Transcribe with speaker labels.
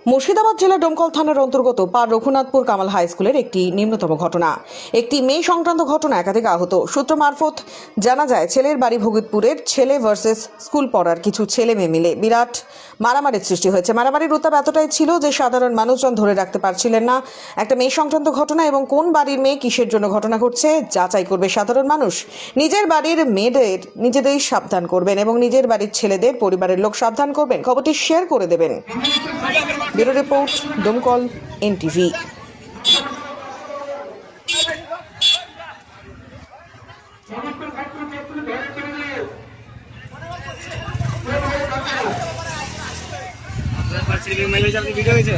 Speaker 1: মুর্শিদাবাদ জেলার ডোমকল থানার অন্তর্গত পার রঘুনাথপুর কামাল হাই স্কুলের একটি নিম্নতম ঘটনা। একটি মেয়ে সংক্রান্ত ঘটনা, একাধিক আহত। সূত্র মারফত জানা যায়, ছেলের বাড়ি ভগতপুরের। ছেলে ভার্সেস স্কুল পড়ার কিছু ছেলে মেয়ে মিলে বিরাট মারামারির সৃষ্টি হয়েছে। মারামারির উত্তাপ এতটাই ছিল যে সাধারণ মানুষজন ধরে রাখতে পারছিলেন না একটা মেয়ে সংক্রান্ত ঘটনা এবং কোন বাড়ির মেয়ে কিসের জন্য ঘটনা ঘটছে যাচাই করবে সাধারণ মানুষ। নিজের বাড়ির মেয়েদের নিজেদেরই সাবধান করবেন এবং নিজের বাড়ির ছেলেদের পরিবারের লোক সাবধান করবেন। খবরটি শেয়ার করে দেবেন। Bureau report, Domkal NTV.
Speaker 2: Video হয়েছে